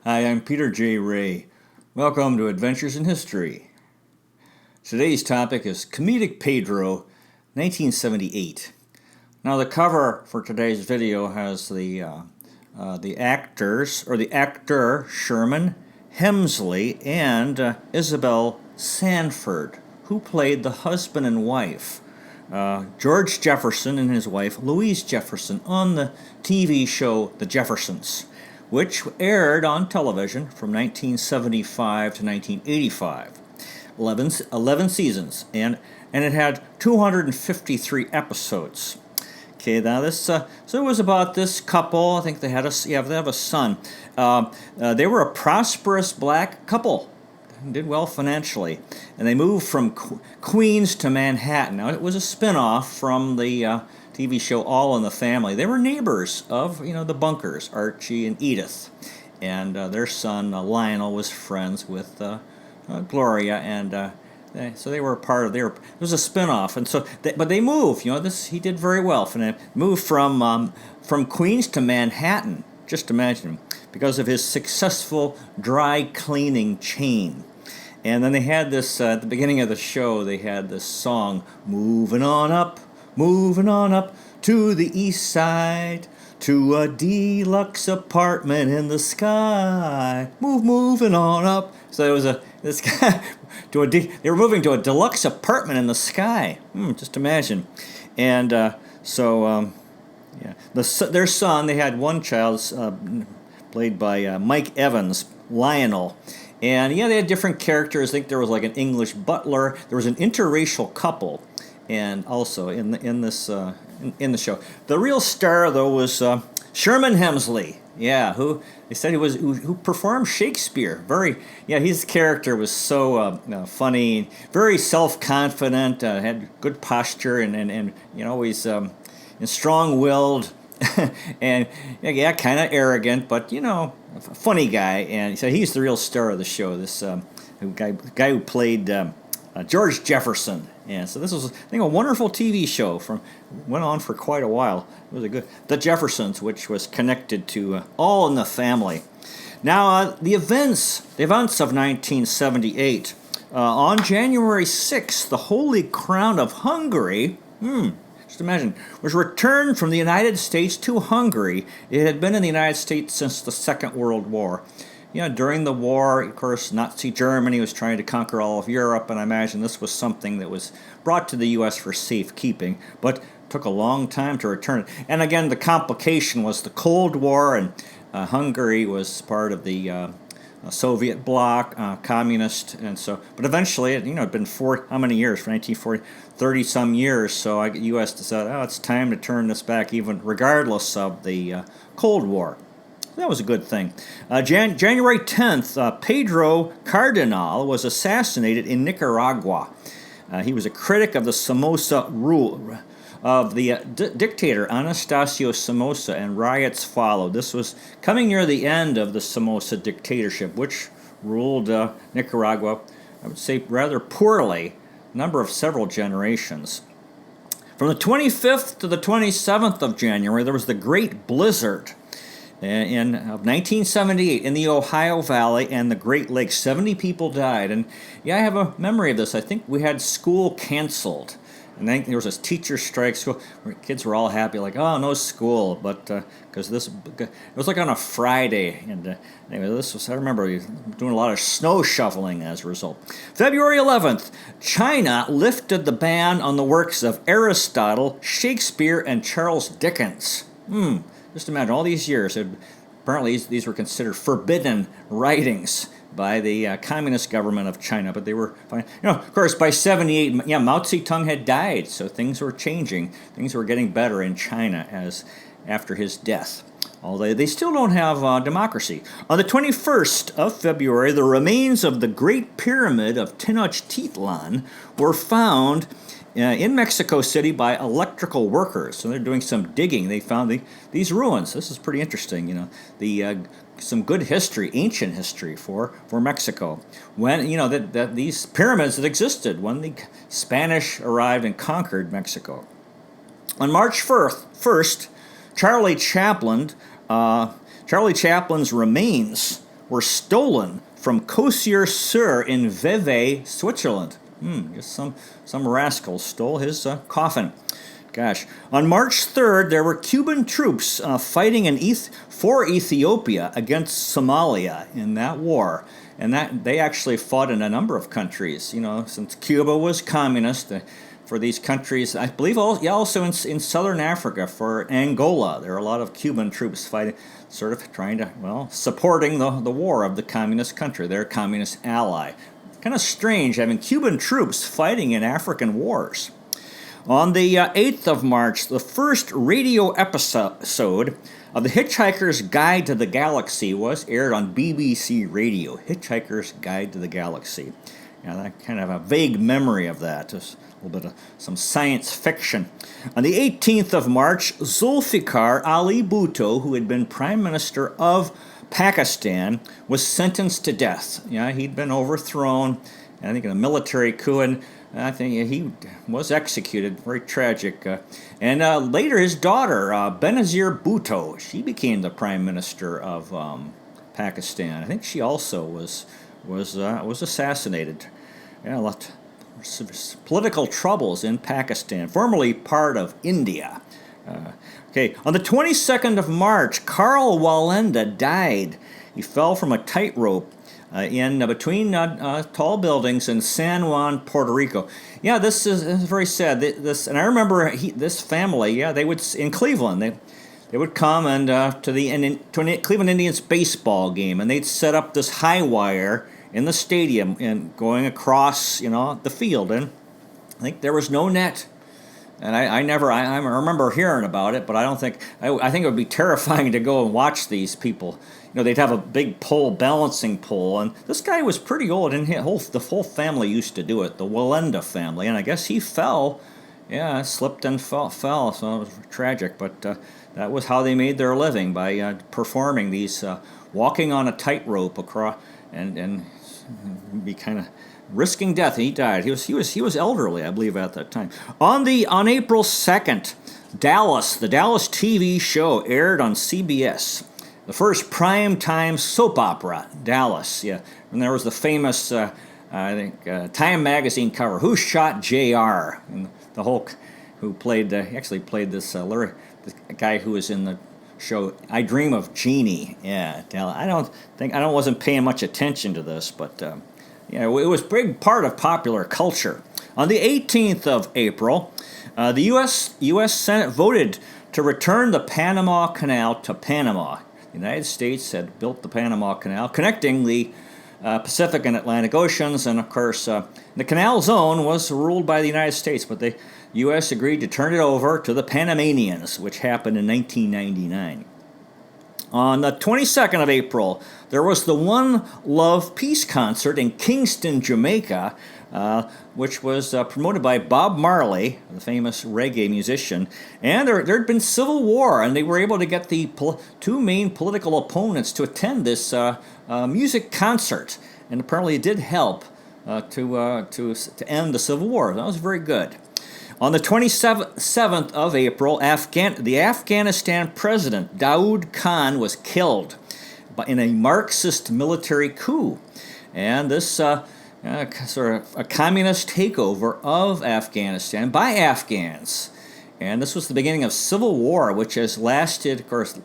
Hi, I'm Peter J. Ray. Welcome to Adventures in History. Today's topic is Comedic Pedro, 1978. Now, the cover for today's video has the actor Sherman Hemsley and Isabel Sanford, who played the husband and wife, George Jefferson and his wife Louise Jefferson, on the TV show The Jeffersons, which aired on television from 1975 to 1985. 11 seasons, and it had 253 episodes. Okay, now this so it was about this couple. I think they have a son. They were a prosperous black couple, did well financially, and they moved from Queens to Manhattan. Now, it was a spin-off from the TV show All in the Family. They were neighbors of the Bunkers, Archie and Edith, and their son Lionel was friends with Gloria, and so they were a part of their. It was a spin-off, and but they moved. He did very well. Moved from Queens to Manhattan. Just imagine, because of his successful dry cleaning chain. And then they had this at the beginning of the show. They had this song, moving on up to the east side, to a deluxe apartment in the sky. Moving on up. So it was this guy they were moving to a deluxe apartment in the sky. Just imagine. And their son. They had one child played by Mike Evans, Lionel. And they had different characters. I think there was like an English butler. There was an interracial couple, and also in the show, the real star though was Sherman Hemsley. Who they said who performed Shakespeare. His character was so funny, very self-confident, had good posture, and always strong-willed. And kind of arrogant, but a funny guy. And so he's the real star of the show. This guy who played George Jefferson. And so this was, I think, a wonderful TV show. Went on for quite a while. It was The Jeffersons, which was connected to All in the Family. Now, the events of 1978. On January 6th, the Holy Crown of Hungary. Just imagine, was returned from the United States to Hungary. It had been in the United States since the Second World War. During the war, of course, Nazi Germany was trying to conquer all of Europe, and I imagine this was something that was brought to the U.S. for safekeeping, but took a long time to return it. And again, the complication was the Cold War, and Hungary was part of the Soviet bloc, communist, and so. But eventually, it had been how many years? For 1940, 30-some years. So the U.S. decided, it's time to turn this back, even regardless of the Cold War. That was a good thing. January 10th, Pedro Cardenal was assassinated in Nicaragua. He was a critic of the Somoza rule of the dictator Anastasio Somoza, and riots followed. This was coming near the end of the Somoza dictatorship, which ruled Nicaragua, I would say, rather poorly, several generations. From the 25th to the 27th of January, there was the Great Blizzard of 1978 in the Ohio Valley and the Great Lakes. 70 people died, and I have a memory of this. I think we had school canceled. And then there was this teacher strike. School, where kids were all happy, like, no school, but because it was like on a Friday, and anyway, I remember doing a lot of snow shoveling as a result. February 11th, China lifted the ban on the works of Aristotle, Shakespeare, and Charles Dickens. Just imagine, all these years, apparently these were considered forbidden writings by the communist government of China, but they were fine. Of course, by 78, Mao Zedong had died, so things were changing. Things were getting better in China after his death. Although they still don't have democracy. On the 21st of February, the remains of the Great Pyramid of Tenochtitlan were found in Mexico City by electrical workers. So they're doing some digging. They found these ruins. This is pretty interesting. Some good history, ancient history for Mexico. When that these pyramids that existed when the Spanish arrived and conquered Mexico. On March 1st, Charlie Chaplin's remains were stolen from Cossier-sur in Vevey, Switzerland. Just some rascal stole his coffin. Gosh. On March 3rd, there were Cuban troops fighting for Ethiopia against Somalia in that war. And that they actually fought in a number of countries. You know, since Cuba was communist, for these countries, I believe also in southern Africa, for Angola, there are a lot of Cuban troops fighting, sort of trying to, supporting the war of the communist country, their communist ally. Kind of strange having Cuban troops fighting in African wars. On the 8th of March, the first radio episode of The Hitchhiker's Guide to the Galaxy was aired on BBC Radio. Hitchhiker's Guide to the Galaxy. That kind of a vague memory of that. Just a little bit of some science fiction. On the 18th of March, Zulfikar Ali Bhutto, who had been Prime Minister of Pakistan, was sentenced to death. He'd been overthrown, I think, in a military coup, and I think he was executed. Very tragic. And later, his daughter, Benazir Bhutto, she became the Prime Minister of Pakistan. I think she also was assassinated. A lot of political troubles in Pakistan, formerly part of India. On the 22nd of March, Karl Wallenda died. He fell from a tightrope in between tall buildings in San Juan, Puerto Rico. This is very sad. And I remember this family. They would in Cleveland. They would come and to a Cleveland Indians baseball game, and they'd set up this high wire in the stadium and going across, the field. And I think there was no net. And I remember hearing about it, but I think it would be terrifying to go and watch these people. They'd have a big balancing pole, and this guy was pretty old, and the whole family used to do it, the Wallenda family, and I guess he fell, slipped and fell, so it was tragic, but that was how they made their living, by performing these, walking on a tightrope across, and be kind of risking death. He died. He was elderly, I believe, at that time. On April 2nd, Dallas, the Dallas TV show aired on CBS. The first prime-time soap opera, Dallas. And there was the famous, Time magazine cover. Who shot J.R.? And the Hulk, who played, actually played this the guy who was in the show I Dream of Jeannie. Dallas. I wasn't paying much attention to this, but it was a big part of popular culture. On the 18th of April, the U.S. Senate voted to return the Panama Canal to Panama. The United States had built the Panama Canal, connecting the Pacific and Atlantic Oceans, and of course, the canal zone was ruled by the United States, but the U.S. agreed to turn it over to the Panamanians, which happened in 1999. On the 22nd of April, there was the One Love Peace concert in Kingston, Jamaica, which was promoted by Bob Marley, the famous reggae musician. And there had been civil war, and they were able to get the two main political opponents to attend this music concert. And apparently it did help to end the civil war. That was very good. On the 27th of April, the Afghanistan president, Daoud Khan, was killed in a Marxist military coup. And this sort of a communist takeover of Afghanistan by Afghans. And this was the beginning of civil war, which has lasted, of course,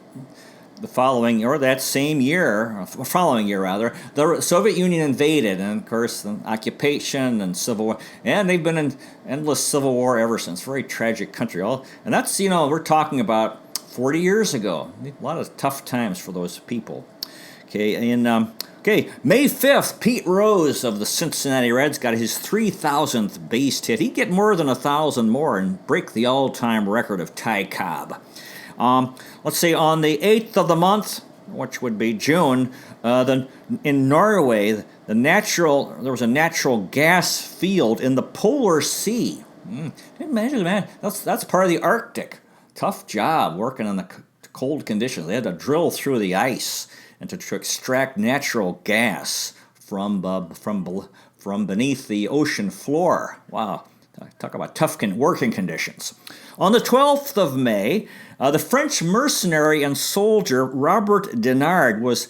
the following year, the Soviet Union invaded, and of course, the occupation and civil war, and they've been in endless civil war ever since. Very tragic country. And that's, we're talking about 40 years ago. A lot of tough times for those people. May 5th, Pete Rose of the Cincinnati Reds got his 3,000th base hit. He'd get more than 1,000 more and break the all-time record of Ty Cobb. Let's see, on the 8th of the month, which would be June, in Norway, there was a natural gas field in the Polar Sea. Imagine, man, that's part of the Arctic. Tough job working in the cold conditions. They had to drill through the ice and to extract natural gas from beneath the ocean floor. Wow, talk about tough working conditions. On the 12th of May, the French mercenary and soldier Robert Denard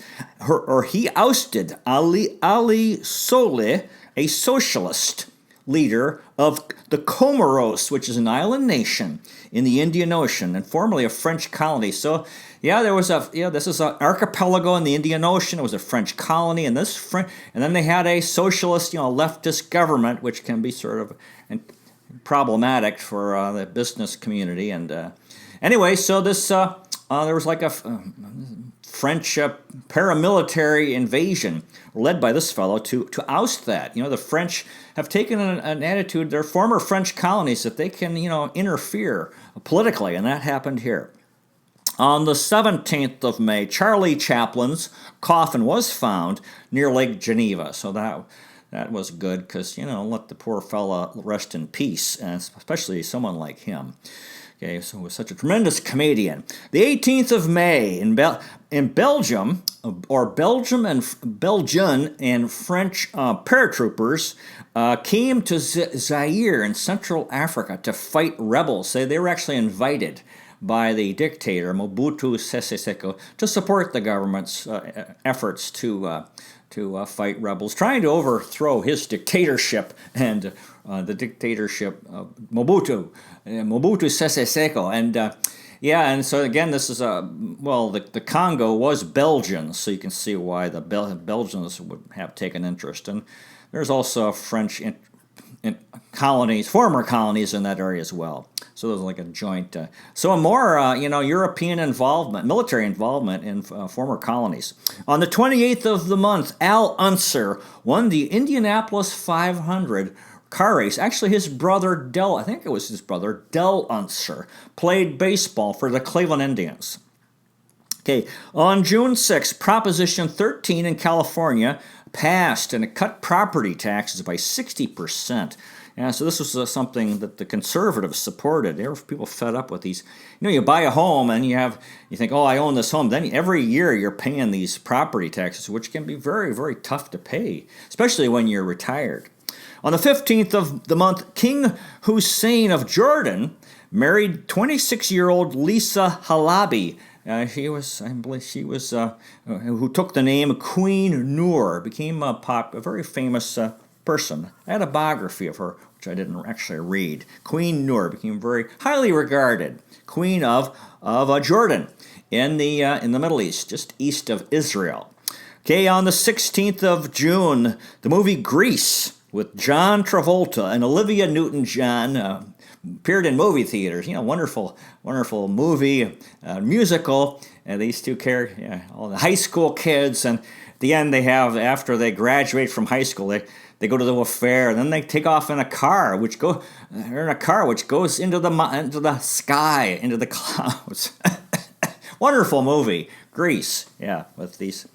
he ousted Ali Solé, a socialist leader of the Comoros, which is an island nation in the Indian Ocean and formerly a French colony. So, this is an archipelago in the Indian Ocean. It was a French colony, and then they had a socialist, leftist government, which can be sort of problematic for the business community. And anyway, so this there was like a French paramilitary invasion led by this fellow to oust that. The French have taken an attitude, their former French colonies, that they can, interfere politically, and that happened here. On the 17th of May, Charlie Chaplin's coffin was found near Lake Geneva, so that was good because, let the poor fella rest in peace, and especially someone like him. Okay, so he was such a tremendous comedian. The 18th of May in Belgium, Belgian and French paratroopers came to Zaire in Central Africa to fight rebels. They were actually invited by the dictator Mobutu Sese Seko to support the government's efforts to fight rebels, trying to overthrow his dictatorship and the dictatorship of Mobutu Sese Seko. And so again, this is the Congo was Belgian, so you can see why the Belgians would have taken interest. And there's also French colonies, former colonies in that area as well. So there's like a joint, European involvement, military involvement in former colonies. On the 28th of the month, Al Unser won the Indianapolis 500 car race. Actually, his brother Del Unser, played baseball for the Cleveland Indians. Okay, on June 6th, Proposition 13 in California passed, and it cut property taxes by 60%. Yeah, so this was something that the conservatives supported. There were people fed up with these. You buy a home and you think, oh, I own this home. Then every year you're paying these property taxes, which can be very, very tough to pay, especially when you're retired. On the 15th of the month, King Hussein of Jordan married 26-year-old Lisa Halabi. Who took the name Queen Noor, became a very famous person. I had a biography of her, which I didn't actually read. Queen Noor became very highly regarded queen of Jordan in the Middle East, just east of Israel. Okay, on the 16th of June, the movie Grease with John Travolta and Olivia Newton-John appeared in movie theaters. Wonderful movie, musical. And these two characters, all the high school kids, and at the end after they graduate from high school, they go to the affair, and then they take off in a car, which goes into the sky, into the clouds. Wonderful movie, Grease. Yeah, with these,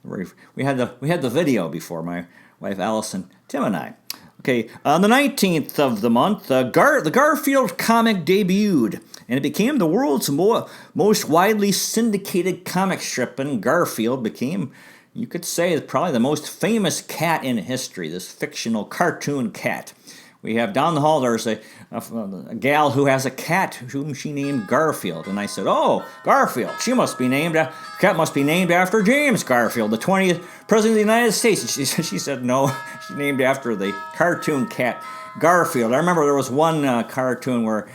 we had the video before, my wife Allison, Tim, and I. Okay, on the 19th of the month, the Garfield comic debuted, and it became the world's most widely syndicated comic strip, and Garfield became, you could say, probably the most famous cat in history, this fictional cartoon cat. We have down the hall, there's a gal who has a cat whom she named Garfield. And I said, oh, Garfield, cat must be named after James Garfield, the 20th President of the United States. And she said, no, she's named after the cartoon cat Garfield. I remember there was one cartoon where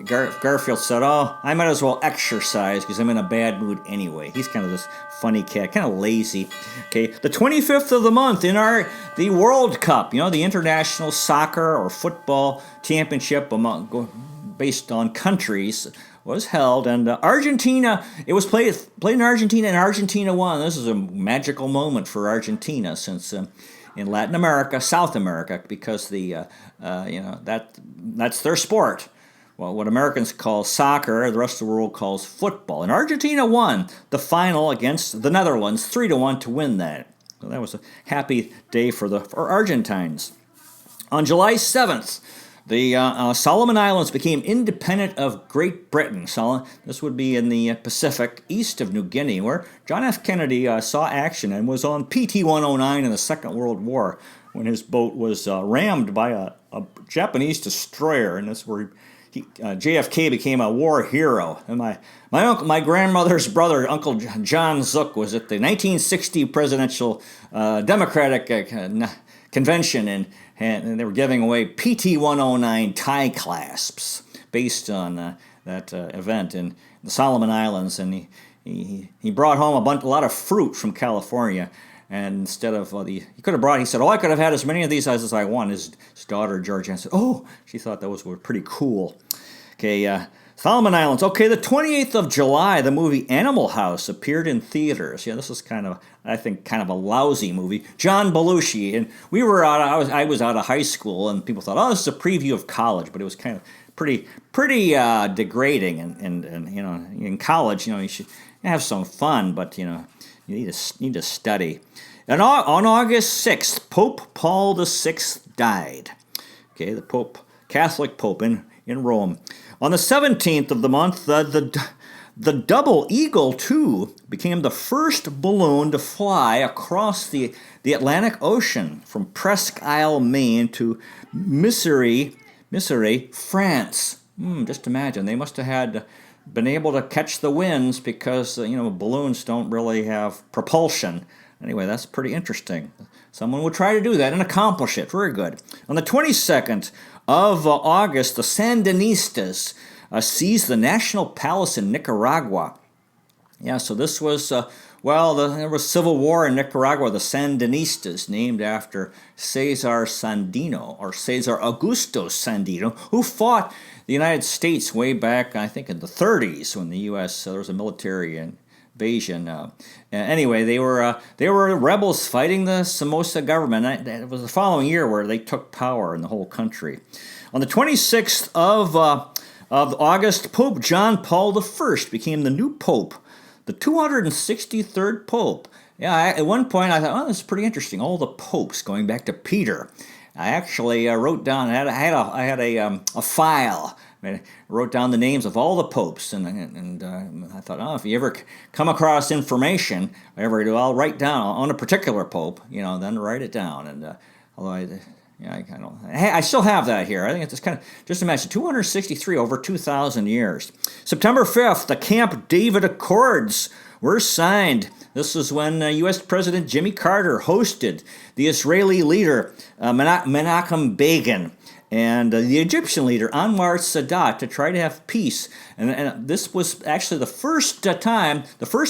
Garfield said, oh, I might as well exercise because I'm in a bad mood anyway. He's kind of this funny cat, kind of lazy. Okay, the 25th of the month in the World Cup, the international soccer or football championship based on countries, was held, and Argentina, it was played in Argentina, and Argentina won. This is a magical moment for Argentina, since in Latin America, South America, because that's their sport. Well, what Americans call soccer, the rest of the world calls football. And Argentina won the final against the Netherlands, 3-1 to win that. So that was a happy day for Argentines. On July 7th, the Solomon Islands became independent of Great Britain. This would be in the Pacific, east of New Guinea, where John F. Kennedy saw action and was on PT-109 in the Second World War when his boat was rammed by a Japanese destroyer, and that's where JFK became a war hero. And my grandmother's brother, Uncle John Zook, was at the 1960 presidential Democratic convention, and they were giving away PT 109 tie clasps based on that event in the Solomon Islands, and he brought home a lot of fruit from California. And instead of he said, I could have had as many of these as I want. His daughter, Georgiana, said, she thought those were pretty cool. Okay, Solomon Islands. Okay, the 28th of July, the movie Animal House appeared in theaters. Yeah, this is kind of a lousy movie. John Belushi, and I was out of high school, and people thought, this is a preview of college, but it was kind of pretty degrading. And in college, you should have some fun, but you need to study. And on August 6th, Pope Paul VI died. Okay, the Catholic Pope in Rome. On the 17th of the month, the Double Eagle II became the first balloon to fly across the Atlantic Ocean from Presque Isle, Maine to Missouri, France. Just imagine, they must have been able to catch the winds because balloons don't really have propulsion. Anyway, that's pretty interesting. Someone would try to do that and accomplish it. Very good. On the 22nd of August, the Sandinistas seized the National Palace in Nicaragua. Yeah, so this was, there was civil war in Nicaragua. The Sandinistas, named after Cesar Sandino, or Cesar Augusto Sandino, who fought the United States way back, I think, in the 30s when the U.S. There was a military invasion. Anyway, they were rebels fighting the Somoza government. It was the following year where they took power in the whole country. On the 26th of August, Pope John Paul I became the new pope, the 263rd pope. Yeah, at one point I thought, this is pretty interesting. All the popes going back to Peter. I actually wrote down. I had a file. I wrote down the names of all the popes, and I thought, if you ever come across information, I'll write down on a particular pope, then write it down. And although I still have that here. I think it's kind of, just imagine, 263 over 2,000 years. September 5th, the Camp David Accords were signed. This is when U.S. President Jimmy Carter hosted the Israeli leader Menachem Begin and the Egyptian leader Anwar Sadat to try to have peace. And this was actually the first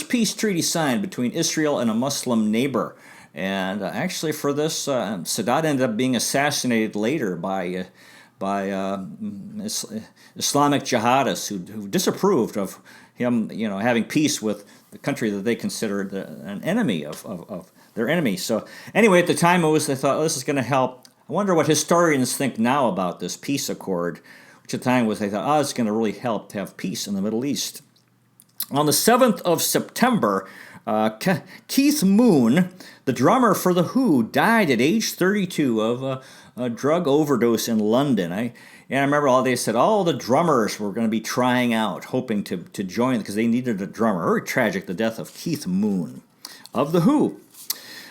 peace treaty signed between Israel and a Muslim neighbor. And actually for this, Sadat ended up being assassinated later by Islamic jihadists who disapproved of him, having peace with the country that they considered an enemy of their enemy. So anyway, at the time they thought, this is going to help. I wonder what historians think now about this peace accord, which at the time they thought, it's going to really help to have peace in the Middle East. On the 7th of September, Keith Moon, the drummer for The Who, died at age 32 of a drug overdose in London. I remember they said all the drummers were going to be trying out, hoping to join because they needed a drummer. Very tragic, the death of Keith Moon of The Who.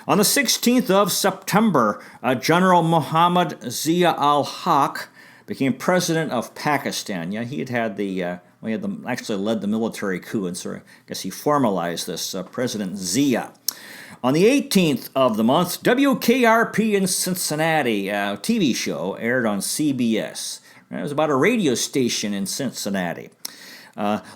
On the 16th of September, General Muhammad Zia al-Haq became president of Pakistan. Yeah, he actually led the military coup, and so I guess he formalized this, President Zia. On the 18th of the month, WKRP in Cincinnati, a TV show, aired on CBS. It was about a radio station in Cincinnati.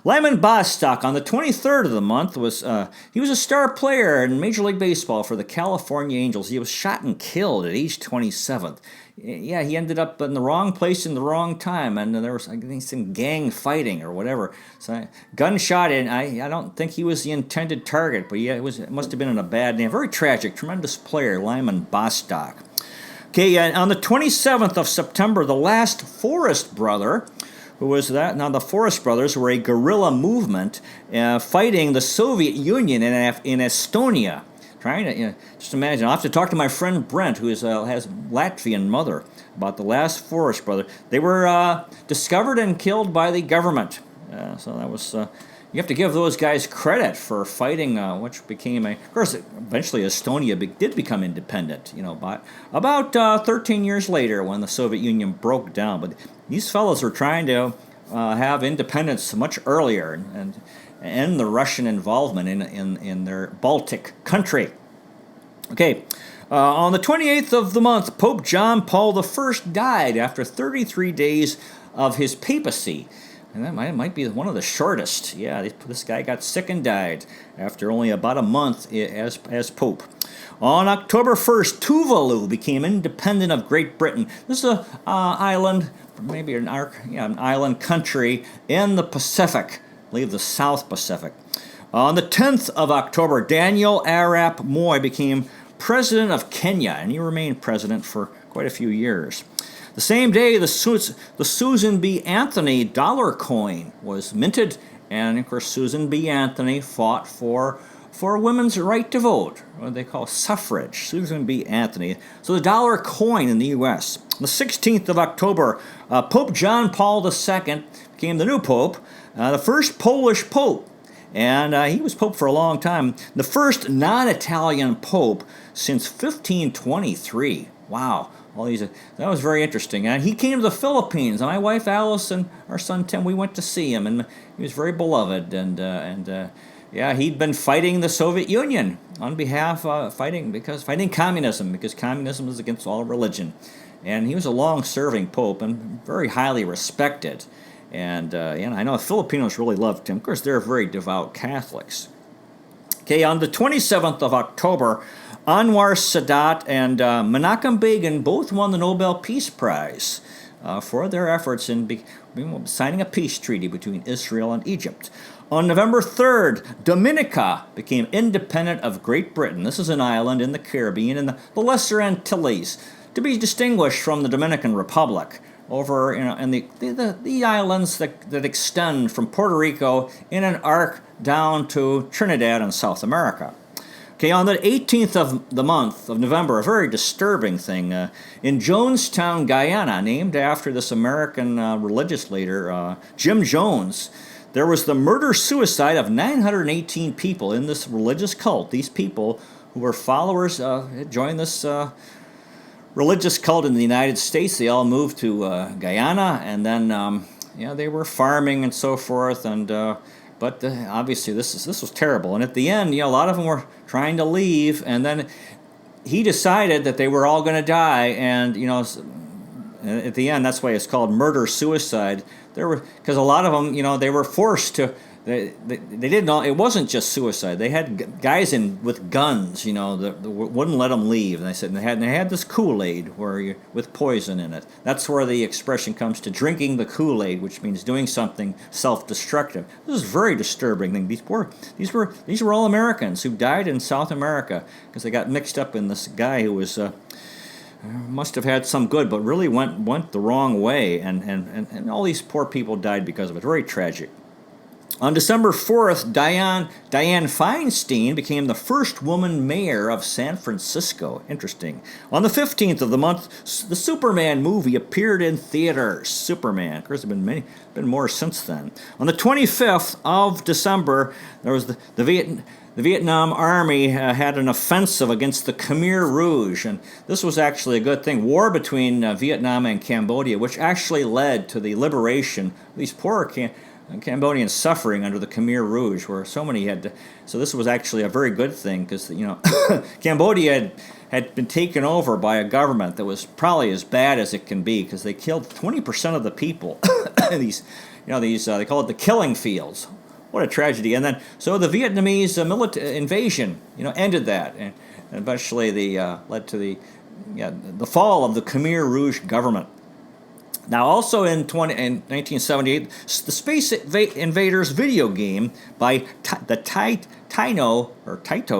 Lyman Bostock, on the 23rd of the month, he was a star player in Major League Baseball for the California Angels. He was shot and killed at age 27. Yeah, he ended up in the wrong place in the wrong time, and there was, I think, some gang fighting or whatever. So, gunshot, and I don't think he was the intended target, but yeah, it must have been in a bad name. Very tragic, tremendous player, Lyman Bostock. Okay, on the 27th of September, the last Forrest brother. Who was that? Now, the Forrest Brothers were a guerrilla movement fighting the Soviet Union in Estonia. Trying to, just imagine. I'll have to talk to my friend Brent, who has Latvian mother, about the last Forrest brother. They were discovered and killed by the government. So that was, you have to give those guys credit for fighting, which became of course, eventually Estonia did become independent, but about 13 years later when the Soviet Union broke down. But these fellows were trying to have independence much earlier and end the Russian involvement in their Baltic country. Okay, on the 28th of the month, Pope John Paul I died after 33 days of his papacy. And that might be one of the shortest. Yeah, this guy got sick and died after only about a month as Pope. On October 1st, Tuvalu became independent of Great Britain. This is an island, maybe an island country in the Pacific, I believe the South Pacific. On the 10th of October, Daniel Arap Moi became president of Kenya, and he remained president for quite a few years. The same day, the Susan B. Anthony dollar coin was minted, and of course Susan B. Anthony fought for women's right to vote, what they call suffrage. Susan B. Anthony. So the dollar coin in the U.S. The 16th of October, Pope John Paul II became the new pope, the first Polish pope, and he was pope for a long time. The first non-Italian pope since 1523. Wow. That was very interesting. And he came to the Philippines. And my wife Alice and our son Tim, we went to see him, and he was very beloved. And he'd been fighting the Soviet Union on behalf fighting communism, because communism is against all religion. And he was a long-serving pope and very highly respected. And I know the Filipinos really loved him. Of course, they're very devout Catholics. Okay, on the 27th of October, Anwar Sadat and Menachem Begin both won the Nobel Peace Prize for their efforts in signing a peace treaty between Israel and Egypt. On November 3rd, Dominica became independent of Great Britain. This is an island in the Caribbean in the Lesser Antilles, to be distinguished from the Dominican Republic over in the islands that extend from Puerto Rico in an arc down to Trinidad and South America. Okay, on the 18th of the month of November, a very disturbing thing. In Jonestown, Guyana, named after this American religious leader, Jim Jones, there was the murder-suicide of 918 people in this religious cult. These people who were followers joined this religious cult in the United States. They all moved to Guyana, and then they were farming and so forth, and but obviously this was terrible. And at the end, a lot of them were trying to leave, and then he decided that they were all going to die, and at the end, that's why it's called murder-suicide. Because a lot of them, they were forced to. They didn't know it wasn't just suicide. They had guys with guns, that wouldn't let them leave. And they had this Kool-Aid with poison in it. That's where the expression comes to drinking the Kool-Aid, which means doing something self-destructive. This is a very disturbing thing. These were all Americans who died in South America because they got mixed up in this guy who was must have had some good, but really went the wrong way, and all these poor people died because of it. Very tragic. On December 4th, Dianne Feinstein became the first woman mayor of San Francisco. Interesting. On the 15th of the month, the Superman movie appeared in theaters. Superman. Of course, there have been more since then. On the 25th of December, there was the Vietnam Army had an offensive against the Khmer Rouge, and this was actually a good thing. War between Vietnam and Cambodia, which actually led to the liberation of these poor Cambodians suffering under the Khmer Rouge, where so many had to. So this was actually a very good thing, because Cambodia had been taken over by a government that was probably as bad as it can be, because they killed 20% of the people. They call it the killing fields. What a tragedy! And then so the Vietnamese invasion, ended that, and eventually led to the fall of the Khmer Rouge government. Now, also in 1978, the Space Invaders video game by the Taito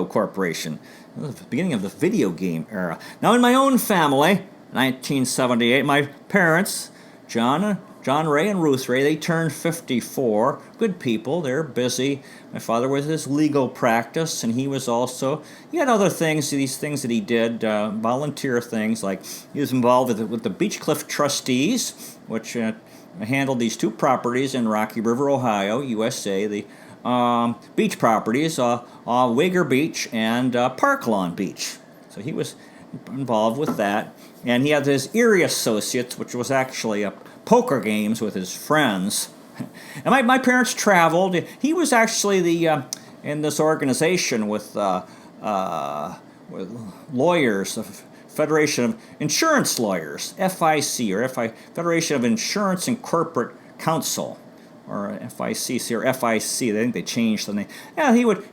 Corporation, the beginning of the video game era. Now, in my own family, 1978, my parents, John Ray and Ruth Ray, they turned 54. Good people, they're busy. My father was his legal practice, and he had other things, these things that he did, volunteer things, like he was involved with the Beach Cliff Trustees, which handled these two properties in Rocky River, Ohio, USA, the beach properties, Wager Beach and Park Lawn Beach. So he was involved with that. And he had his Erie Associates, which was actually poker games with his friends. And my parents traveled. He was actually in this organization with lawyers, the Federation of Insurance Lawyers, FIC, or Federation of Insurance and Corporate Counsel, or FICC or FIC. I think they changed the name. Yeah, he was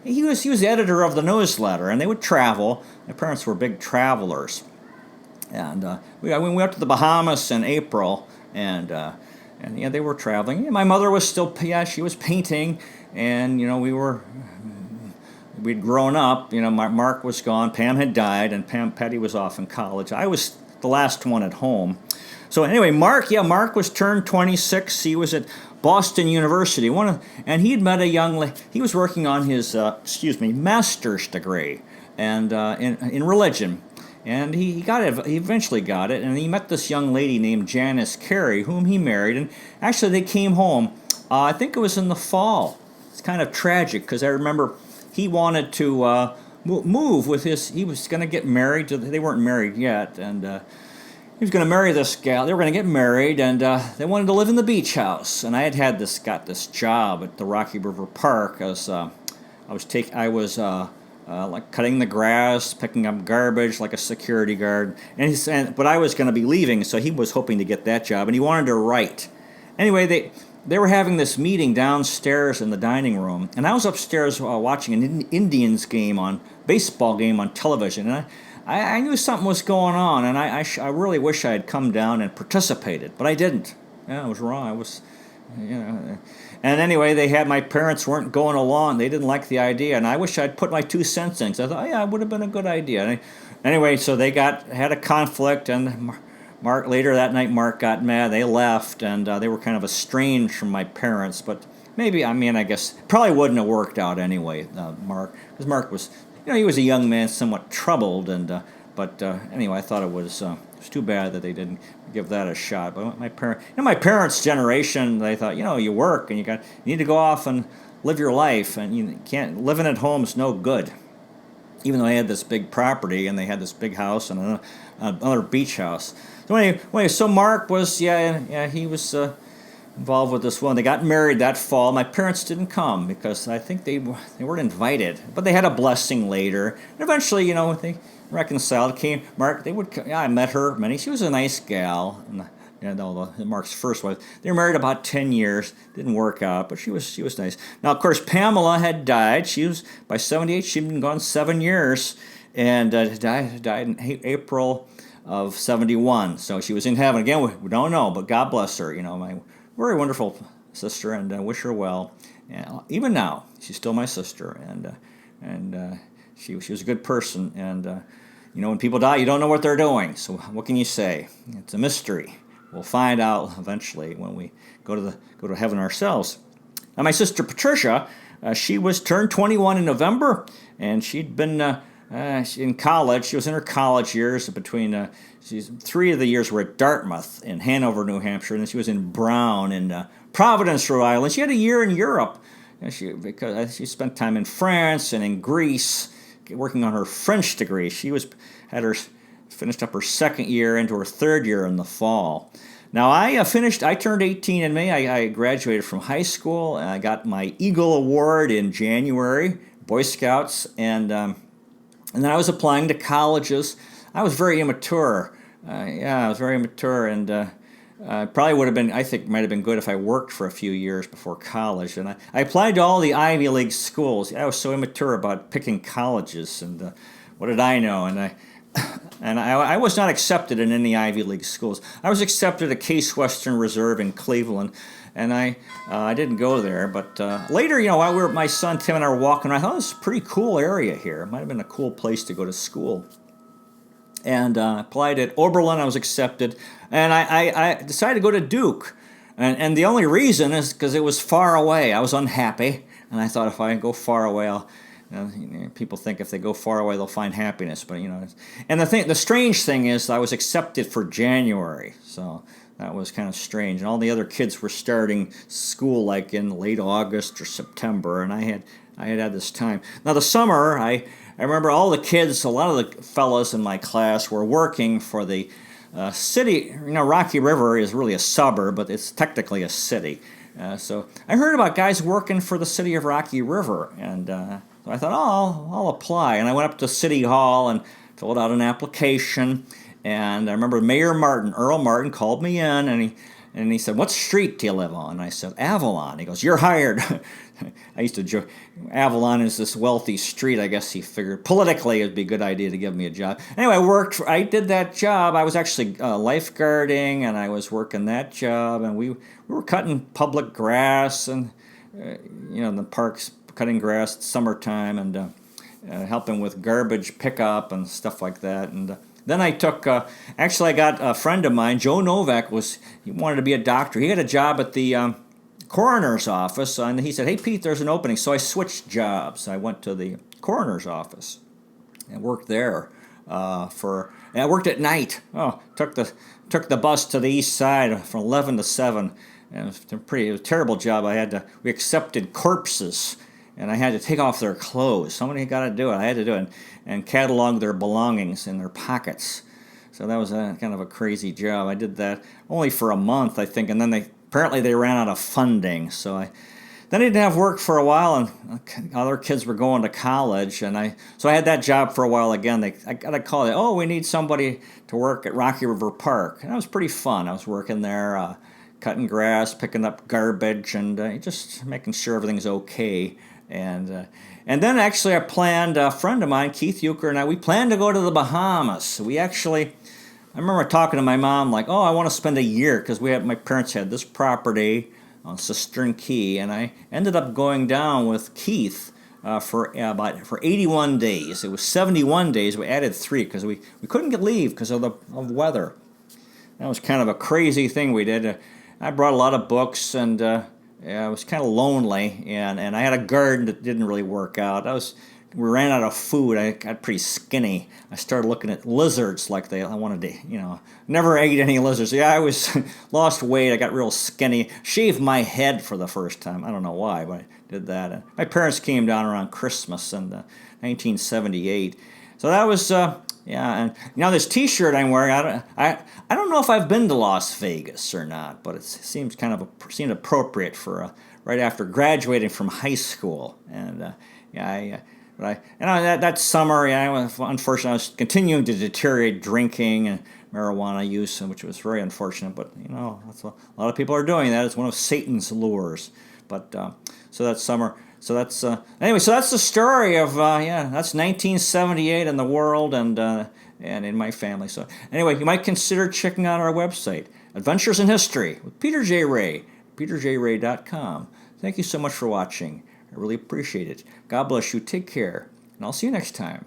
the editor of the newsletter, and they would travel. My parents were big travelers, and we went to the Bahamas in April, and yeah, they were traveling. Yeah, my mother was still, she was painting, and we'd grown up. Mark was gone, Pam had died, and Patty was off in college. I was the last one at home. So anyway, Mark was turned 26. He was at Boston University. And he'd met a young lady. He was working on his master's degree, and in religion. And he got it. He eventually got it, and he met this young lady named Janice Carey, whom he married. And actually, they came home. I think it was in the fall. It's kind of tragic because I remember he wanted to move with his. He was going to get married. They weren't married yet, and he was going to marry this gal. They were going to get married, and they wanted to live in the beach house. And I got this job at the Rocky River Park as I was like cutting the grass, picking up garbage, like a security guard. But I was going to be leaving, so he was hoping to get that job, and he wanted to write. Anyway, they were having this meeting downstairs in the dining room, and I was upstairs watching an Indians baseball game on television, and I knew something was going on, and I really wish I had come down and participated, but I didn't. Yeah, I was wrong. I was, And anyway, my parents weren't going along. They didn't like the idea, and I wish I'd put my 2 cents in. So I thought, yeah, it would have been a good idea. Anyway, so they had a conflict, and Mark later that night, Mark got mad. They left, and they were kind of estranged from my parents. But maybe, I guess probably wouldn't have worked out anyway. Mark, because Mark was, he was a young man, somewhat troubled, and but anyway, I thought it was too bad that they didn't give that a shot. But my parents' generation, they thought, you work and you need to go off and live your life, and you can't living at home is no good. Even though they had this big property and they had this big house and another beach house. So anyway, so Mark was he was involved with this one. They got married that fall. My parents didn't come because I think they weren't invited, but they had a blessing later. And eventually, they reconciled. I met her she was a nice gal. Mark's first wife. They were married about 10 years. Didn't work out, but she was nice. Now, of course, Pamela had died. She was by 78. She'd been gone 7 years, and died in April of 71. So she was in heaven again. We don't know, but God bless her. My very wonderful sister, and I wish her well. And even now, she's still my sister, and she was a good person. And when people die, you don't know what they're doing. So what can you say? It's a mystery. We'll find out eventually when we go to heaven ourselves. Now, my sister Patricia, she was turned 21 in November, and she'd been in college. She was in her college years. 3 of the years were at Dartmouth in Hanover, New Hampshire, and then she was in Brown in Providence, Rhode Island. She had a year in Europe because she spent time in France and in Greece working on her French degree. She finished up her second year into her third year in the fall. Now, I turned 18 in May. I graduated from high school, and I got my Eagle Award in January, Boy Scouts, and then I was applying to colleges. I was very immature. I was very immature, and probably would have been, I think, might have been good if I worked for a few years before college. And I applied to all the Ivy League schools. I was so immature about picking colleges, and what did I know? And I was not accepted in any Ivy League schools. I was accepted at Case Western Reserve in Cleveland, and I didn't go there. But later, while my son Tim and I were walking around, I thought this is a pretty cool area here. It might have been a cool place to go to school. And applied at Oberlin. I was accepted, and I decided to go to Duke. And the only reason is because it was far away. I was unhappy, and I thought if I go far away, people think if they go far away they'll find happiness. But and the strange thing is I was accepted for January, so That was kind of strange. And all the other kids were starting school like in late August or September, and I had this time. Now the summer, I remember all the kids, a lot of the fellows in my class were working for the city. Rocky River is really a suburb, but it's technically a city. So I heard about guys working for the city of Rocky River, and so I thought, I'll apply. And I went up to City Hall and filled out an application. And I remember Mayor Martin, Earl Martin, called me in, and he said, "What street do you live on?" And I said, "Avalon." He goes, "You're hired." I used to joke, Avalon is this wealthy street. I guess he figured politically it'd be a good idea to give me a job. Anyway, I did that job. I was actually lifeguarding, and I was working that job, and we were cutting public grass and in the parks, cutting grass summertime, and helping with garbage pickup and stuff like that. And then I took, actually I got a friend of mine, Joe Novak, he wanted to be a doctor. He had a job at the coroner's office, and he said, "Hey Pete, there's an opening." So I switched jobs. I went to the coroner's office and worked there and I worked at night. Took the bus to the east side from 11 to 7. And it was a terrible job. We accepted corpses, and I had to take off their clothes. Somebody got to do it. I had to do it and catalog their belongings in their pockets. So that was kind of a crazy job. I did that only for a month, I think, and then apparently they ran out of funding. So then I didn't have work for a while, and other kids were going to college, so I had that job for a while again. I got a call. "Oh, we need somebody to work at Rocky River Park," and that was pretty fun. I was working there, cutting grass, picking up garbage, and just making sure everything's okay. And then actually I planned, a friend of mine, Keith Euchre, and we planned to go to the Bahamas. I remember talking to my mom like, I want to spend a year, because my parents had this property on Cistern Key, and I ended up going down with Keith for 81 days. It was 71 days. We added 3 because we couldn't leave because of weather. That was kind of a crazy thing we did. I brought a lot of books, and I was kind of lonely, and I had a garden that didn't really work out. We ran out of food. I got pretty skinny. I started looking at lizards I wanted to, never ate any lizards. Yeah, I lost weight. I got real skinny. Shaved my head for the first time. I don't know why, but I did that. And my parents came down around Christmas in 1978. So that was, and this T-shirt I'm wearing, I don't know if I've been to Las Vegas or not, but it seemed appropriate for right after graduating from high school. And that summer, unfortunately, I was continuing to deteriorate, drinking and marijuana use, which was very unfortunate. But that's a lot of people are doing that. It's one of Satan's lures. But so that summer. So that's anyway. So that's the story of that's 1978 in the world and in my family. So anyway, you might consider checking out our website, Adventures in History with Peter J. Ray, peterjray.com. Thank you so much for watching. I really appreciate it. God bless you. Take care, and I'll see you next time.